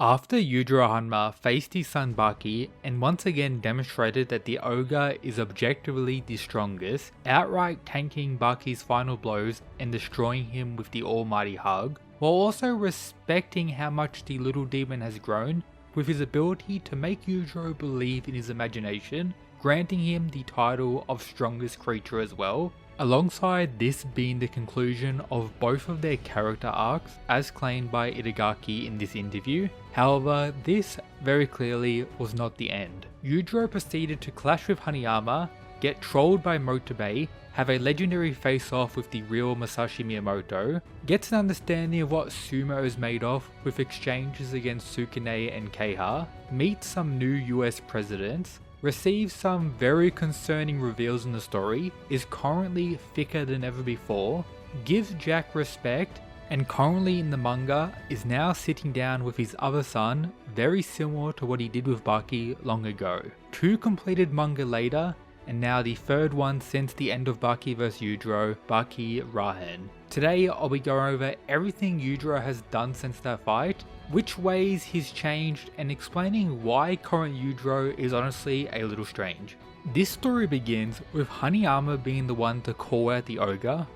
After Yujiro Hanma faced his son Baki and once again demonstrated that the ogre is objectively the strongest, outright tanking Baki's final blows and destroying him with the almighty hug, while also respecting how much the little demon has grown with his ability to make Yujiro believe in his imagination, granting him the title of strongest creature as well. Alongside this being the conclusion of both of their character arcs as claimed by Itagaki in this interview. However, this very clearly was not the end. Yujiro proceeded to clash with Hanayama, get trolled by Motobe, have a legendary face-off with the real Musashi Miyamoto, gets an understanding of what Sumo is made of with exchanges against Sukune and Keiha, meets some new US presidents, receives some very concerning reveals in the story, is currently thicker than ever before, gives Jack respect, and currently in the manga is now sitting down with his other son, very similar to what he did with Baki long ago. 2 completed manga later, and now the 3rd one since the end of Baki vs Yujiro, Baki Rahen. Today I'll be going over everything Yujiro has done since that fight, which ways he's changed, and explaining why current Yujiro is honestly a little strange. This story begins with Hanayama being the one to call out the ogre,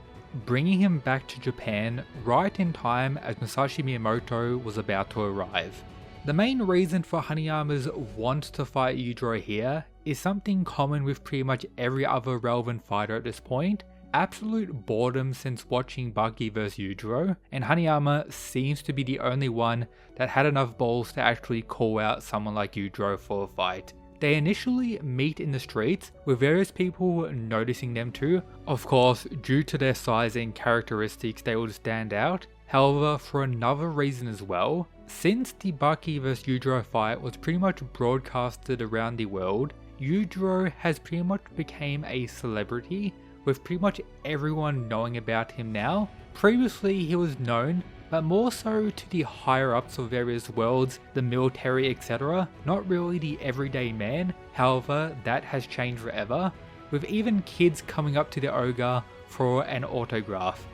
bringing him back to Japan right in time as Musashi Miyamoto was about to arrive. The main reason for Hanayama's want to fight Yujiro here is something common with pretty much every other relevant fighter at this point: absolute boredom since watching Baki vs Yujiro, and Hanayama seems to be the only one that had enough balls to actually call out someone like Yujiro for a fight. They initially meet in the streets, with various people noticing them too. Of course, due to their size and characteristics they will stand out. However, for another reason as well, since the Baki vs Yujiro fight was pretty much broadcasted around the world, Yujiro has pretty much become a celebrity, with pretty much everyone knowing about him now. Previously he was known, but more so to the higher ups of various worlds, the military, etc. Not really the everyday man. However, that has changed forever, with even kids coming up to the ogre for an autograph.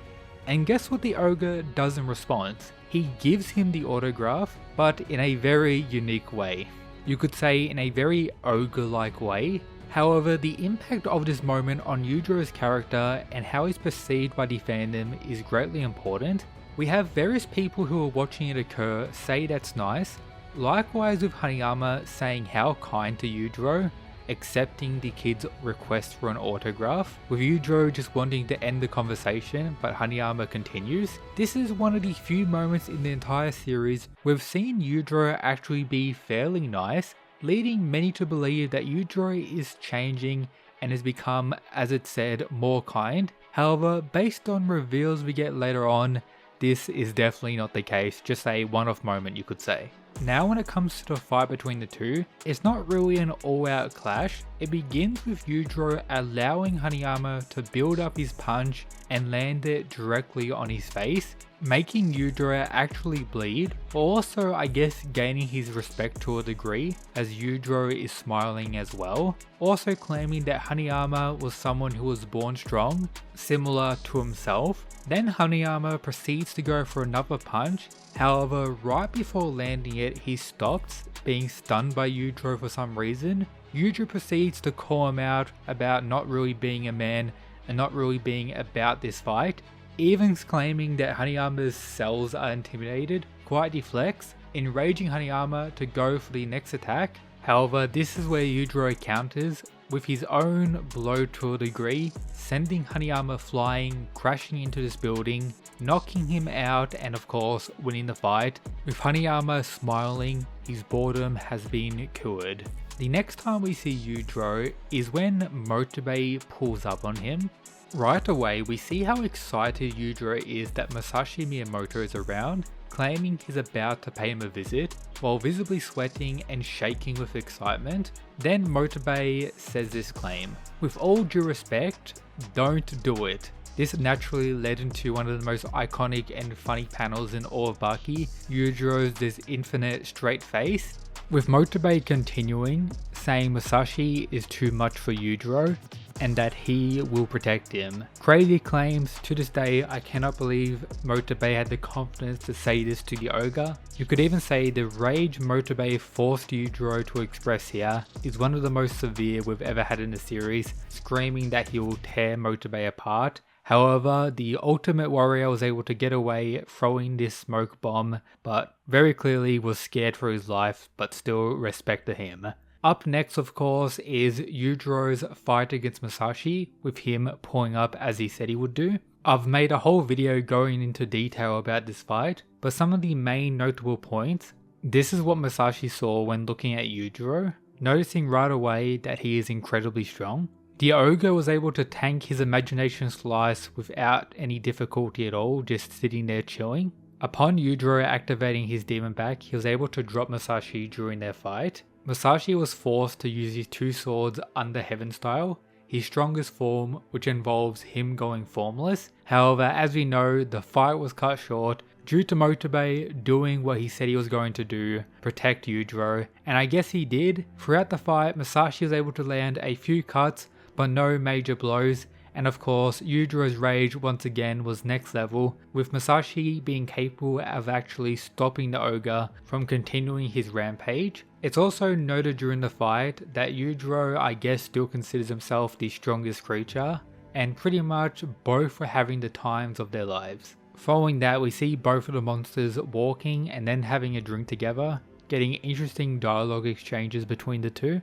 And guess what the ogre does in response? He gives him the autograph, but in a very unique way. You could say in a very ogre-like way. However, the impact of this moment on Yujiro's character and how he's perceived by the fandom is greatly important. We have various people who are watching it occur say that's nice, likewise with Hanayama saying how kind to Yujiro, accepting the kid's request for an autograph, with Yujiro just wanting to end the conversation, but Hanayama continues. This is one of the few moments in the entire series we've seen Yujiro actually be fairly nice, leading many to believe that Yujiro is changing and has become, as it said, more kind. However, based on reveals we get later on, this is definitely not the case, just a one-off moment you could say. Now when it comes to the fight between the two, it's not really an all-out clash. It begins with Yujiro allowing Hanayama to build up his punch and land it directly on his face, making Yujiro actually bleed, but also I guess gaining his respect to a degree as Yujiro is smiling as well, also claiming that Hanayama was someone who was born strong, similar to himself. Then Hanayama proceeds to go for another punch, however right before landing it he stops, being stunned by Yujiro for some reason. Yujiro proceeds to call him out about not really being a man and not really being about this fight, even claiming that Hanayama's cells are intimidated, quite deflects, enraging Hanayama to go for the next attack. However, this is where Yujiro counters with his own blow to a degree, sending Hanayama flying, crashing into this building, knocking him out and of course winning the fight, with Hanayama smiling, his boredom has been cured. The next time we see Yujiro is when Motobe pulls up on him. Right away we see how excited Yujiro is that Musashi Miyamoto is around, claiming he's about to pay him a visit, while visibly sweating and shaking with excitement. Then Motobe says this claim: "With all due respect, don't do it." This naturally led into one of the most iconic and funny panels in all of Baki, Yujiro's this infinite straight face, with Motobe continuing, saying Musashi is too much for Yujiro, and that he will protect him. Crazy claims. To this day, I cannot believe Motobe had the confidence to say this to the ogre. You could even say the rage Motobe forced Yujiro to express here is one of the most severe we've ever had in the series, screaming that he will tear Motobe apart. However, the Ultimate Warrior was able to get away throwing this smoke bomb, but very clearly was scared for his life, but still respected him. Up next, of course, is Yujiro's fight against Musashi, with him pulling up as he said he would do. I've made a whole video going into detail about this fight, but some of the main notable points. This is what Musashi saw when looking at Yujiro, noticing right away that he is incredibly strong. The ogre was able to tank his imagination slice without any difficulty at all, just sitting there chilling. Upon Yujiro activating his demon back, he was able to drop Musashi during their fight. Musashi was forced to use his two swords under heaven style, his strongest form, which involves him going formless. However, as we know, the fight was cut short due to Motobe doing what he said he was going to do, protect Yujiro, and I guess he did. Throughout the fight, Musashi was able to land a few cuts, but no major blows, and of course Yujiro's rage once again was next level, with Musashi being capable of actually stopping the ogre from continuing his rampage. It's also noted during the fight that Yujiro, I guess, still considers himself the strongest creature, and pretty much both were having the times of their lives. Following that, we see both of the monsters walking and then having a drink together, getting interesting dialogue exchanges between the two.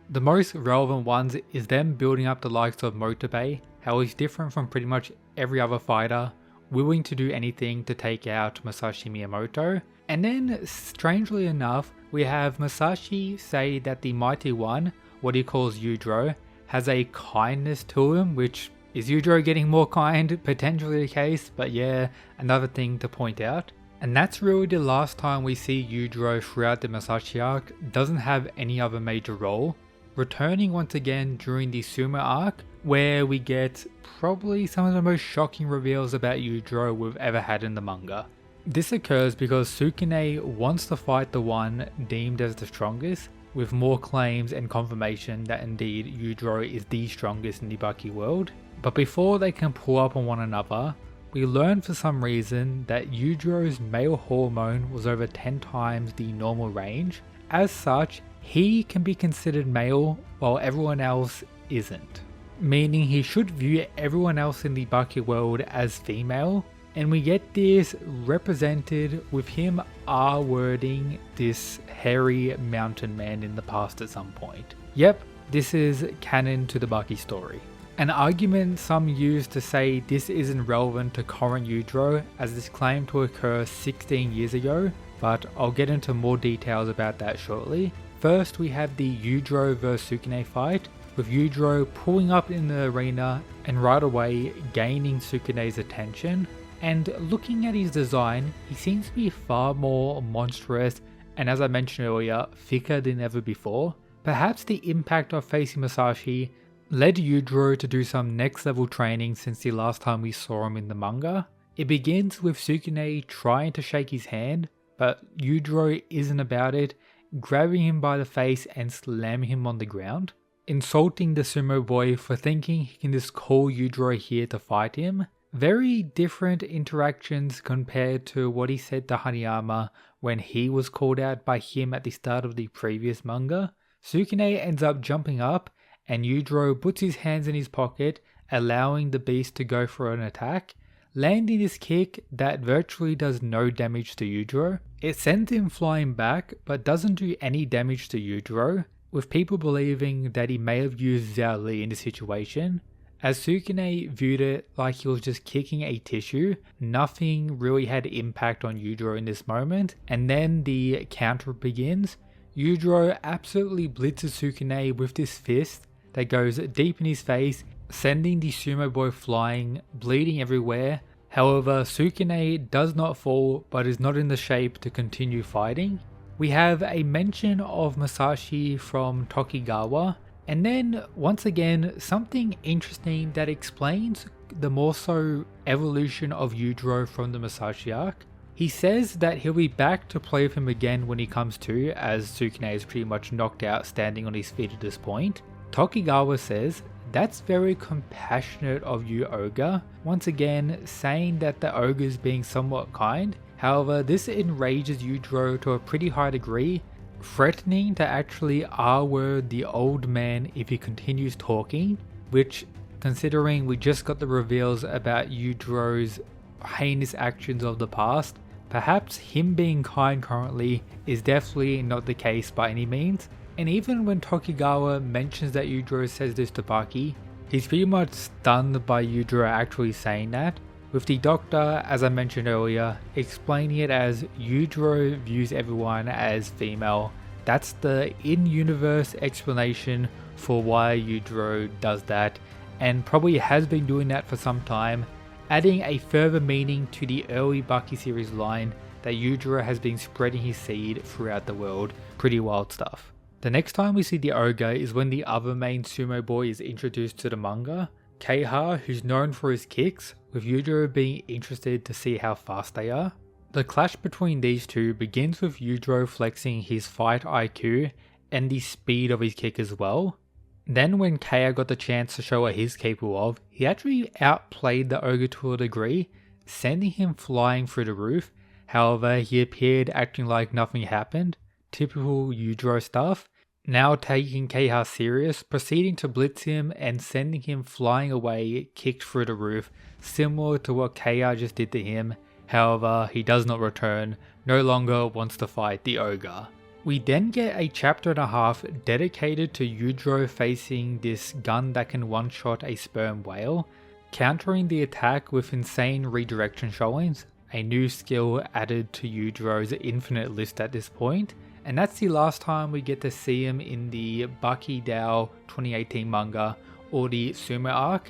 The most relevant ones is them building up the likes of Motobe, how he's different from pretty much every other fighter, willing to do anything to take out Musashi Miyamoto. And then, strangely enough, we have Musashi say that the Mighty One, what he calls Yujiro, has a kindness to him, which is Yujiro getting more kind, potentially the case, but yeah, another thing to point out. And that's really the last time we see Yujiro throughout the Musashi arc, doesn't have any other major role. Returning once again during the Sumo arc, where we get probably some of the most shocking reveals about Yujiro we've ever had in the manga. This occurs because Sukune wants to fight the one deemed as the strongest, with more claims and confirmation that indeed Yujiro is the strongest in the Baki world. But before they can pull up on one another, we learn for some reason that Yujiro's male hormone was over 10 times the normal range. As such, he can be considered male while everyone else isn't, meaning he should view everyone else in the Baki world as female, and we get this represented with him R-wording this hairy mountain man in the past at some point. Yep, this is canon to the Baki story. An argument some use to say this isn't relevant to current Yujiro, as this claimed to occur 16 years ago, but I'll get into more details about that shortly. First, we have the Yujiro vs Sukune fight, with Yujiro pulling up in the arena and right away gaining Sukune's attention. And looking at his design, he seems to be far more monstrous and, as I mentioned earlier, thicker than ever before. Perhaps the impact of facing Musashi led Yujiro to do some next level training since the last time we saw him in the manga. It begins with Sukune trying to shake his hand, but Yujiro isn't about it, grabbing him by the face and slamming him on the ground, insulting the sumo boy for thinking he can just call Yujiro here to fight him. Very different interactions compared to what he said to Hanayama when he was called out by him at the start of the previous manga. Sukune ends up jumping up and Yujiro puts his hands in his pocket, allowing the beast to go for an attack, landing this kick that virtually does no damage to Yujiro. It sends him flying back, but doesn't do any damage to Yujiro, with people believing that he may have used Xiao Li in the situation. As Sukune viewed it like he was just kicking a tissue, nothing really had impact on Yujiro in this moment, and then the counter begins. Yujiro absolutely blitzes Sukune with this fist that goes deep in his face, sending the sumo boy flying, bleeding everywhere. However, Sukune does not fall, but is not in the shape to continue fighting. We have a mention of Musashi from Tokigawa, and then once again something interesting that explains the more so evolution of Yujiro from the Musashi arc. He says that he'll be back to play with him again when he comes to, as Sukune is pretty much knocked out standing on his feet at this point. Tokigawa says That's very compassionate of you, Ogre. Once again, saying that the ogre is being somewhat kind. However, this enrages Yujiro to a pretty high degree, threatening to actually R-word the old man if he continues talking, which, considering we just got the reveals about Yujiro's heinous actions of the past, perhaps him being kind currently is definitely not the case by any means. And even when Tokugawa mentions that Yujiro says this to Baki, he's pretty much stunned by Yujiro actually saying that, with the doctor, as I mentioned earlier, explaining it as Yujiro views everyone as female. That's the in-universe explanation for why Yujiro does that, and probably has been doing that for some time, adding a further meaning to the early Baki series line that Yujiro has been spreading his seed throughout the world. Pretty wild stuff. The next time we see the ogre is when the other main sumo boy is introduced to the manga, Keiha, who's known for his kicks, with Yujiro being interested to see how fast they are. The clash between these two begins with Yujiro flexing his fight IQ and the speed of his kick as well. Then when Keiha got the chance to show what he's capable of, he actually outplayed the ogre to a degree, sending him flying through the roof. However, he appeared acting like nothing happened, typical Yujiro stuff, now taking Keiha serious, proceeding to blitz him and sending him flying away, kicked through the roof, similar to what Keiha just did to him. However, he does not return, no longer wants to fight the ogre. We then get a chapter and a half dedicated to Yujiro facing this gun that can one-shot a sperm whale, countering the attack with insane redirection showings, a new skill added to Yujiro's infinite list at this point, and that's the last time we get to see him in the Baki Dao 2018 manga or the Sumo arc.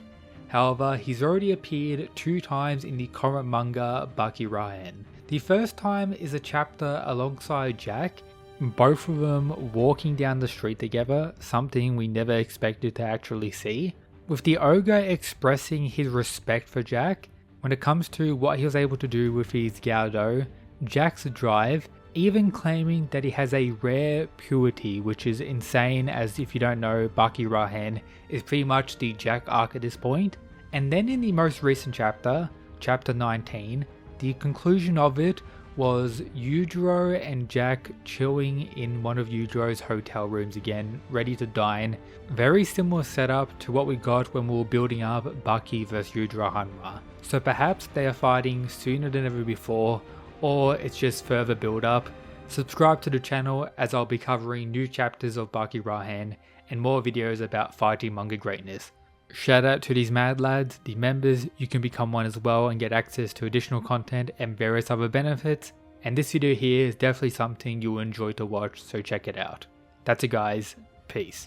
However, he's already appeared 2 times in the current manga Baki Rahen. The first time is a chapter alongside Jack, both of them walking down the street together, something we never expected to actually see, with the ogre expressing his respect for Jack when it comes to what he was able to do with his Gyudo, Jack's drive, even claiming that he has a rare purity, which is insane, as if you don't know, Baki Rahen is pretty much the Jack arc at this point. And then in the most recent chapter, chapter 19, the conclusion of it was Yujiro and Jack chilling in one of Yujiro's hotel rooms again, ready to dine. Very similar setup to what we got when we were building up Baki vs Yujiro Hanma. So perhaps they are fighting sooner than ever before, or it's just further build up. Subscribe to the channel as I'll be covering new chapters of Baki Rahen and more videos about fighting manga greatness. Shout out to these mad lads, the members. You can become one as well and get access to additional content and various other benefits. And this video here is definitely something you'll enjoy to watch, so check it out. That's it guys, peace.